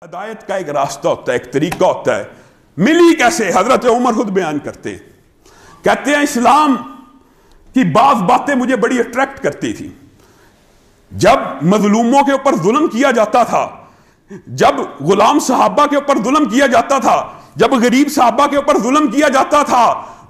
ہدایت کا ایک راستہ ہوتا ہے، ایک طریقہ ہوتا ہے، ملی کیسے؟ حضرت عمر خود بیان کرتے ہیں، کہتے ہیں اسلام کی بعض باتیں مجھے بڑی اٹریکٹ کرتی تھی۔ جب مظلوموں کے اوپر ظلم کیا جاتا تھا، جب غلام صحابہ کے اوپر ظلم کیا جاتا تھا، جب غریب صحابہ کے اوپر ظلم کیا جاتا تھا،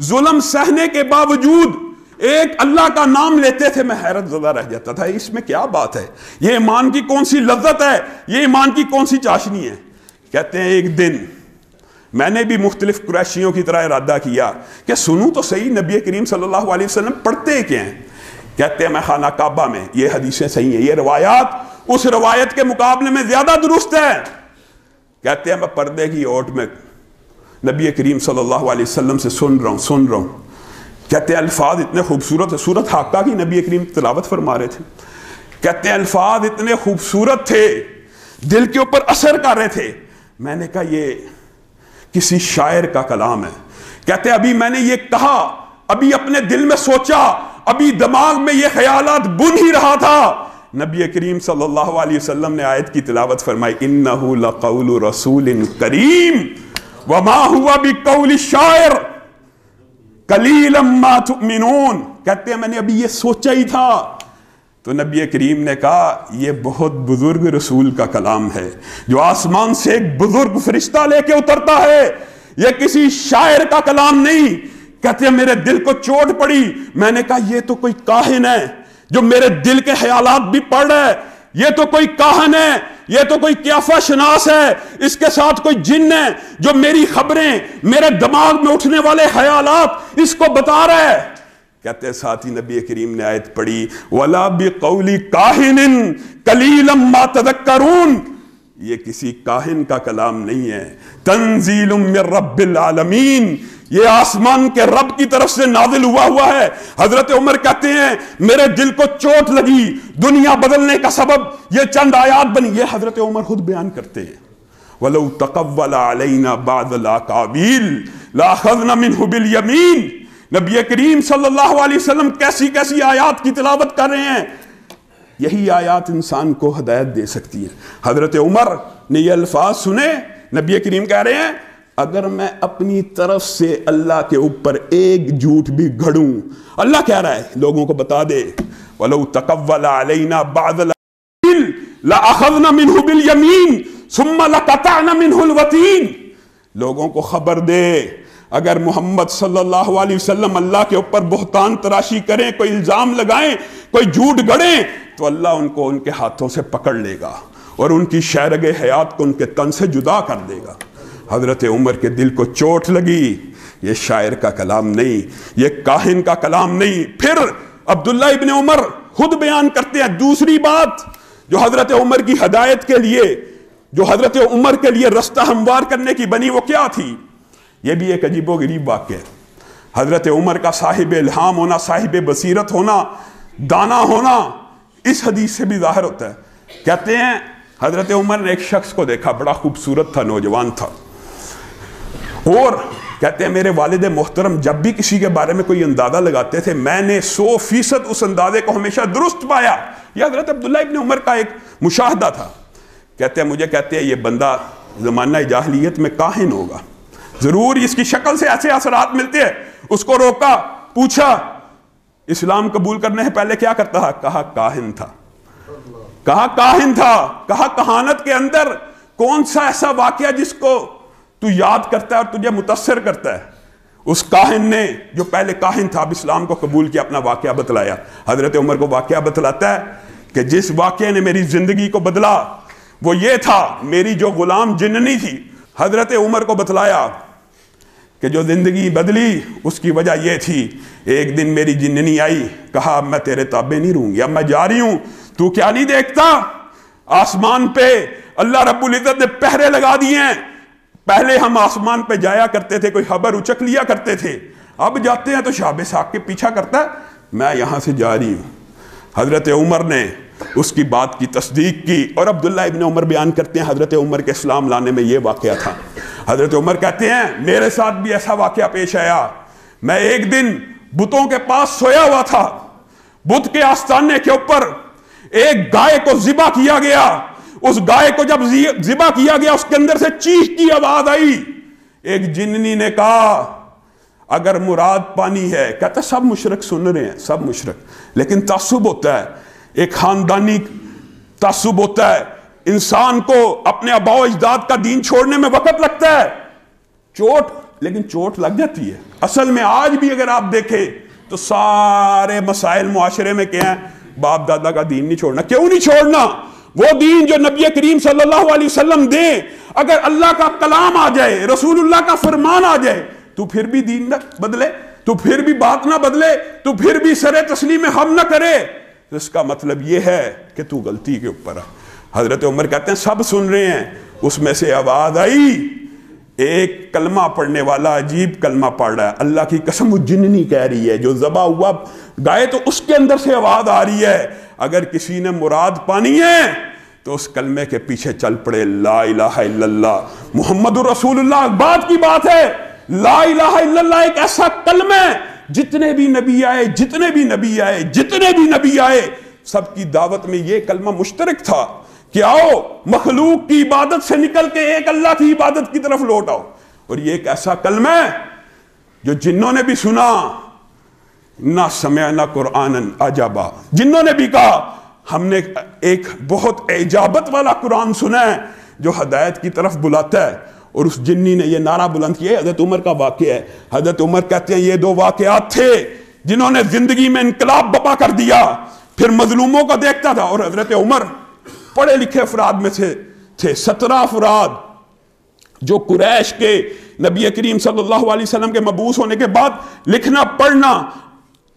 ظلم سہنے کے باوجود ایک اللہ کا نام لیتے تھے، میں حیرت زدہ رہ جاتا تھا، اس میں کیا بات ہے؟ یہ ایمان کی کون سی لذت ہے؟ یہ ایمان کی کون سی چاشنی ہے؟ کہتے ہیں ایک دن میں نے بھی مختلف قریشیوں کی طرح ارادہ کیا کہ سنوں تو صحیح نبی کریم صلی اللہ علیہ وسلم پڑھتے کیا ہیں۔ کہتے ہیں میں خانہ کعبہ میں، یہ حدیثیں صحیح ہیں، یہ روایات اس روایت کے مقابلے میں زیادہ درست ہے۔ کہتے ہیں میں پردے کی اوٹ میں نبی کریم صلی اللہ علیہ وسلم سے سن رہا ہوں۔ کہتے ہیں الفاظ اتنے خوبصورت ہے، سورۃ حاقہ کی نبی کریم تلاوت فرما رہے تھے۔ کہتے ہیں الفاظ اتنے خوبصورت تھے، دل کے اوپر اثر کر رہے تھے۔ میں نے کہا یہ کسی شاعر کا کلام ہے۔ کہتے ہیں ابھی میں نے یہ کہا، ابھی اپنے دل میں سوچا، ابھی دماغ میں یہ خیالات بن ہی رہا تھا، نبی کریم صلی اللہ علیہ وسلم نے آیت کی تلاوت فرمائی، انہ لقول رسول کریم وما ہوا بقول شاعر قلیلا ما تؤمنون۔ کہتے ہیں میں نے ابھی یہ سوچا ہی تھا تو نبی کریم نے کہا یہ بہت بزرگ رسول کا کلام ہے، جو آسمان سے ایک بزرگ فرشتہ لے کے اترتا ہے، یہ کسی شاعر کا کلام نہیں۔ کہتے ہیں میرے دل کو چوٹ پڑی، میں نے کہا یہ تو کوئی کاہن ہے جو میرے دل کے خیالات بھی پڑھ رہا ہے، یہ تو کوئی کاہن ہے، یہ تو کوئی قیافہ شناس ہے، اس کے ساتھ کوئی جن ہے جو میری خبریں، میرے دماغ میں اٹھنے والے خیالات اس کو بتا رہا ہے۔ کہتے ہیں ساتھ ہی نبی کریم نے آیت پڑھی، وَلَا بِقَوْلِ كَاهِنٍ قَلِيلًا مَا تَذَكَّرُونَ، یہ کسی کاہن کا کلام نہیں ہے، تنزیل من رب العالمین، یہ آسمان کے رب کی طرف سے نازل ہوا ہے۔ حضرت عمر کہتے ہیں میرے دل کو چوٹ لگی، دنیا بدلنے کا سبب یہ چند آیات بنی۔ یہ حضرت عمر خود بیان کرتے ہیں، وَلَوْ تَقَوَّلَ عَلَيْنَا بَعْضَ الْأَقَاوِيلِ لَأَخَذْنَا مِنْهُ بِالْيَمِينِ۔ نبی کریم صلی اللہ علیہ وسلم کیسی کیسی آیات کی تلاوت کر رہے ہیں، یہی آیات انسان کو ہدایت دے سکتی ہے۔ حضرت عمر نے یہ الفاظ سنے، نبی کریم کہہ رہے ہیں اگر میں اپنی طرف سے اللہ کے اوپر ایک جھوٹ بھی گھڑوں، اللہ کہہ رہا ہے لوگوں کو بتا دے، وَلَوْ تَقَوَّلَ عَلَيْنَا بَعْضَ الْأَقَاوِيلِ لَأَخَذْنَا مِنْهُ بِالْيَمِينِ ثُمَّ لَقَطَعْنَا مِنْهُ الْوَتِينَ، لوگوں کو خبر دے اگر محمد صلی اللہ علیہ وسلم اللہ کے اوپر بہتان تراشی کریں، کوئی الزام لگائیں، کوئی جھوٹ گڑیں، تو اللہ ان کو ان کے ہاتھوں سے پکڑ لے گا اور ان کی شہرگ حیات کو ان کے تن سے جدا کر دے گا۔ حضرت عمر کے دل کو چوٹ لگی، یہ شاعر کا کلام نہیں، یہ کاہن کا کلام نہیں۔ پھر عبداللہ ابن عمر خود بیان کرتے ہیں دوسری بات جو حضرت عمر کی ہدایت کے لیے، جو حضرت عمر کے لیے رستہ ہموار کرنے کی بنی، وہ کیا تھی؟ یہ بھی ایک عجیب و غریب واقعہ ہے۔ حضرت عمر کا صاحب الہام ہونا، صاحب بصیرت ہونا، دانا ہونا اس حدیث سے بھی ظاہر ہوتا ہے۔ کہتے ہیں حضرت عمر نے ایک شخص کو دیکھا، بڑا خوبصورت تھا، نوجوان تھا، اور کہتے ہیں میرے والد محترم جب بھی کسی کے بارے میں کوئی اندازہ لگاتے تھے، میں نے 100% اس اندازے کو ہمیشہ درست پایا۔ یہ حضرت عبداللہ ابن عمر کا ایک مشاہدہ تھا۔ کہتے ہیں مجھے کہتے ہیں یہ بندہ زمانہ جاہلیت میں کاہن ہوگا، ضرور اس کی شکل سے ایسے اثرات ملتے ہیں۔ اس کو روکا، پوچھا اسلام قبول کرنے سے پہلے کیا کرتا تھا؟ کہا کاہن تھا۔ کہا کاہن تھا۔ کہا کہانت کے اندر کون سا ایسا واقعہ جس کو تو یاد کرتا ہے اور تجھے متاثر کرتا ہے؟ اس کاہن نے جو پہلے کاہن تھا اب اسلام کو قبول کیا، اپنا واقعہ بتلایا۔ حضرت عمر کو واقعہ بتلاتا ہے کہ جس واقعے نے میری زندگی کو بدلا وہ یہ تھا، میری جو غلام جننی تھی، حضرت عمر کو بتلایا کہ جو زندگی بدلی اس کی وجہ یہ تھی، ایک دن میری جننی آئی، کہا میں تیرے تابع نہیں رہوں گی، اب میں جا رہی ہوں، تو کیا نہیں دیکھتا آسمان پہ اللہ رب العزت نے پہرے لگا دیے ہیں، پہلے ہم آسمان پہ جایا کرتے تھے، کوئی خبر اچک لیا کرتے تھے، اب جاتے ہیں تو شہاب ساق کے پیچھا کرتا ہے، میں یہاں سے جا رہی ہوں۔ حضرت عمر نے اس کی بات کی تصدیق کی، اور عبداللہ ابن عمر بیان کرتے ہیں حضرت عمر کے اسلام لانے میں یہ واقعہ تھا۔ حضرت عمر کہتے ہیں میرے ساتھ بھی ایسا واقعہ پیش آیا، میں ایک دن بتوں کے پاس سویا ہوا تھا، بت کے آستانے کے اوپر ایک گائے کو ذبح کیا گیا، اس گائے کو جب ذبح کیا گیا اس کے اندر سے چیخ کی آواز آئی. ایک جننی نے کہا اگر مراد پانی ہے, کہتا سب مشرک سن رہے ہیں, سب مشرک, لیکن تعصب ہوتا ہے, ایک خاندانی تعصب ہوتا ہے. انسان کو اپنے آباء و اجداد کا دین چھوڑنے میں وقت لگتا ہے, چوٹ, لیکن چوٹ لگ جاتی ہے. اصل میں آج بھی اگر آپ دیکھیں تو سارے مسائل معاشرے میں کیا ہیں, باپ دادا کا دین نہیں چھوڑنا. کیوں نہیں چھوڑنا؟ وہ دین جو نبی کریم صلی اللہ علیہ وسلم دے, اگر اللہ کا کلام آ جائے, رسول اللہ کا فرمان آ جائے, تو پھر بھی دین نہ بدلے, تو پھر بھی بات نہ بدلے, تو پھر بھی سر تسلیم ہم نہ کرے, اس کا مطلب یہ ہے کہ تو غلطی کے اوپر ہے. حضرت عمر کہتے ہیں سب سن رہے ہیں, اس میں سے آواز آئی, ایک کلمہ پڑھنے والا عجیب کلمہ پڑھ رہا ہے, اللہ کی قسم وہ جننی کہہ رہی ہے, جو ذبح ہوا گائے تو اس کے اندر سے آواز آ رہی ہے, اگر کسی نے مراد پانی ہے تو اس کلمے کے پیچھے چل پڑے, لا الہ الا اللہ محمد رسول اللہ. بات کی بات ہے, لا الہ الا اللہ ایک ایسا کلمہ ہے, جتنے بھی نبی آئے, جتنے بھی نبی آئے, جتنے بھی نبی آئے, سب کی دعوت میں یہ کلمہ مشترک تھا کہ آؤ مخلوق کی عبادت سے نکل کے ایک اللہ کی عبادت کی طرف لوٹ آؤ. اور یہ ایک ایسا کلمہ ہے جو جنوں نے بھی سنا, نہ سمعنا قرآنا عجبا, جنوں نے بھی کہا ہم نے ایک بہت اعجابت والا قرآن سنا ہے جو ہدایت کی طرف بلاتا ہے. اور اس جنی نے یہ نعرہ بلند کیا. حضرت عمر کا واقعہ ہے. حضرت عمر کہتے ہیں یہ دو واقعات تھے جنہوں نے زندگی میں انقلاب برپا کر دیا, پھر مظلوموں کا دیکھتا تھا. اور حضرت عمر پڑھے لکھے افراد میں سے تھے, 17 افراد جو قریش کے نبی کریم صلی اللہ علیہ وسلم کے مبعوث ہونے کے بعد لکھنا پڑھنا,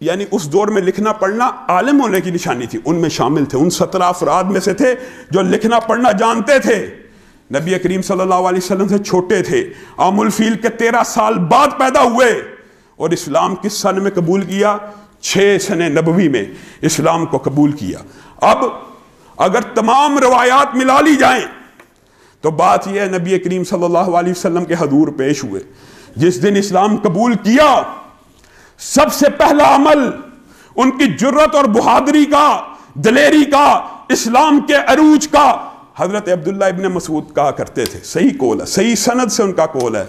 یعنی اس دور میں لکھنا پڑھنا عالم ہونے کی نشانی تھی, ان میں شامل تھے. ان 17 افراد میں سے تھے جو لکھنا پڑھنا جانتے تھے. نبی کریم صلی اللہ علیہ وسلم سے چھوٹے تھے, عام الفیل کے 13 سال بعد پیدا ہوئے, اور اسلام کس سن میں قبول کیا؟ 6 سن نبوی میں اسلام کو قبول کیا. اب اگر تمام روایات ملا لی جائیں تو بات یہ ہے, نبی کریم صلی اللہ علیہ وسلم کے حضور پیش ہوئے, جس دن اسلام قبول کیا سب سے پہلا عمل ان کی جرت اور بہادری کا, دلیری کا, اسلام کے عروج کا, حضرت عبداللہ ابن مسعود کہا کرتے تھے, صحیح قول ہے, صحیح سند سے ان کا قول ہے,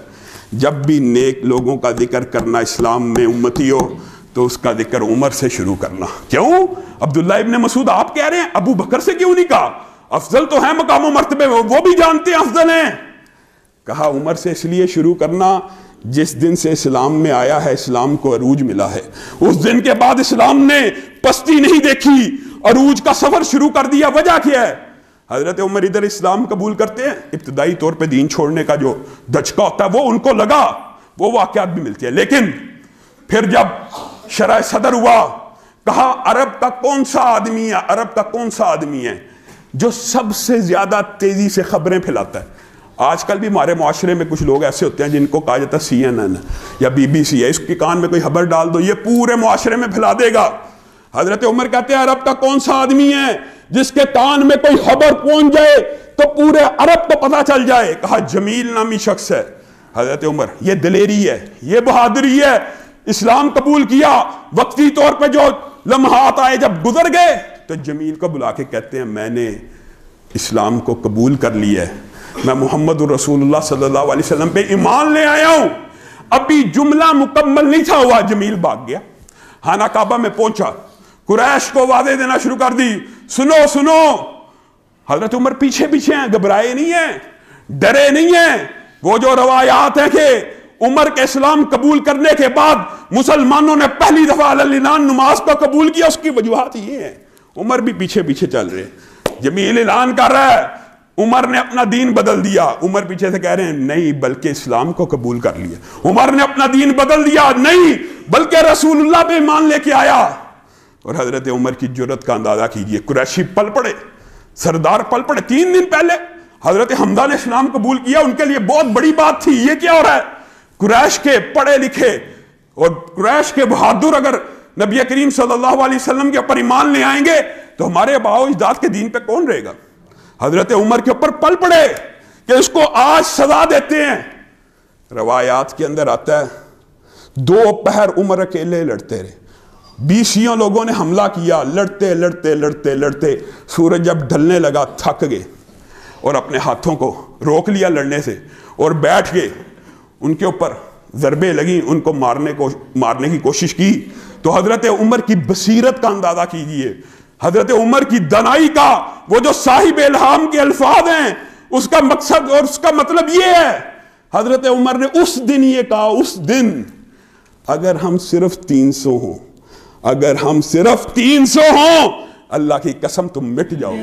جب بھی نیک لوگوں کا ذکر کرنا اسلام میں امتی ہو تو اس کا ذکر عمر سے شروع کرنا. کیوں؟ عبداللہ ابن مسعود آپ کہہ رہے ہیں, ابو بکر سے کیوں نہیں کہا؟ افضل تو ہیں مقام و مرتبے میں, وہ بھی جانتے ہیں افضل ہیں. کہا عمر سے اس لیے شروع کرنا جس دن سے اسلام میں آیا ہے اسلام کو عروج ملا ہے, اس دن کے بعد اسلام نے پستی نہیں دیکھی, عروج کا سفر شروع کر دیا. وجہ کیا ہے؟ حضرت عمر ادھر اسلام قبول کرتے ہیں, ابتدائی طور پہ دین چھوڑنے کا جو دھچکا ہوتا ہے وہ ان کو لگا, وہ واقعات بھی ملتی ہے. لیکن پھر جب شرح صدر ہوا, کہا عرب کا کون سا آدمی ہے, عرب کا کون سا آدمی ہے جو سب سے زیادہ تیزی سے خبریں پھیلاتا ہے؟ آج کل بھی ہمارے معاشرے میں کچھ لوگ ایسے ہوتے ہیں جن کو کہا جاتا ہے CNN یا BBC ہے, اس کے کان میں کوئی خبر ڈال دو یہ پورے معاشرے میں پھیلا دے گا. حضرت عمر کہتے ہیں عرب کا کون سا آدمی ہے جس کے کان میں کوئی خبر پہنچ جائے تو پورے عرب کو پتہ چل جائے؟ کہا جمیل نامی شخص ہے. حضرت عمر, یہ دلیری ہے, یہ بہادری ہے, اسلام قبول کیا, وقتی طور پہ جو لمحات آئے جب گزر گئے تو جمیل کو بلا کے کہتے ہیں میں نے اسلام کو قبول کر لیا ہے, میں محمد رسول اللہ صلی اللہ علیہ وسلم پہ ایمان لے آیا ہوں. ابھی جملہ مکمل نہیں تھا ہوا, جمیل بھاگ گیا, خانہ کعبہ میں پہنچا, قریش کو وعدے دینا شروع کر دی, سنو سنو. حضرت عمر پیچھے پیچھے ہیں, گھبرائے نہیں ہیں, ڈرے نہیں ہیں. وہ جو روایات ہیں کہ عمر کے اسلام قبول کرنے کے بعد مسلمانوں نے پہلی دفعہ علی الاعلان نماز کو قبول کیا, اس کی وجوہات یہ ہیں. عمر بھی پیچھے پیچھے چل رہے, جمیل اعلان کر رہا ہے عمر نے اپنا دین بدل دیا, عمر پیچھے سے کہہ رہے ہیں نہیں بلکہ اسلام کو قبول کر لیا. عمر نے اپنا دین بدل دیا, نہیں بلکہ رسول اللہ پہ ایمان لے کے آیا. اور حضرت عمر کی جرت کا اندازہ کیجئے, قریشی پل پڑے, سردار پل پڑے. 3 دن پہلے حضرت حمزہ نے اسلام قبول کیا, ان کے لیے بہت بڑی بات تھی. یہ کیا ہو رہا ہے؟ قریش کے پڑھے لکھے اور قریش کے بہادر اگر نبی کریم صلی اللہ علیہ وسلم کے اوپر ایمان لے آئیں گے تو ہمارے آباء و اجداد کے دین پہ کون رہے گا؟ حضرت عمر کے اوپر پل پڑے کہ اس کو آج سزا دیتے ہیں. روایات کے اندر آتا ہے 2 پہر عمر اکیلے لڑتے رہے, 20 لوگوں نے حملہ کیا, لڑتے لڑتے لڑتے لڑتے سورج جب ڈھلنے لگا تھک گئے. اور اپنے ہاتھوں کو روک لیا لڑنے سے اور بیٹھ کے ان کے اوپر ضربیں لگیں، ان کو مارنے کی کوشش کی، تو حضرت عمر کی بصیرت کا اندازہ کیجئے، حضرت عمر کی دانائی کا، وہ جو صاحب الہام کے الفاظ ہیں، اس کا مقصد اور اس کا مطلب یہ ہے، حضرت عمر نے اس دن یہ کہا، اس دن اگر ہم صرف 300 ہوں، اگر ہم صرف 300 ہوں، اللہ کی قسم تم مٹ جاؤ.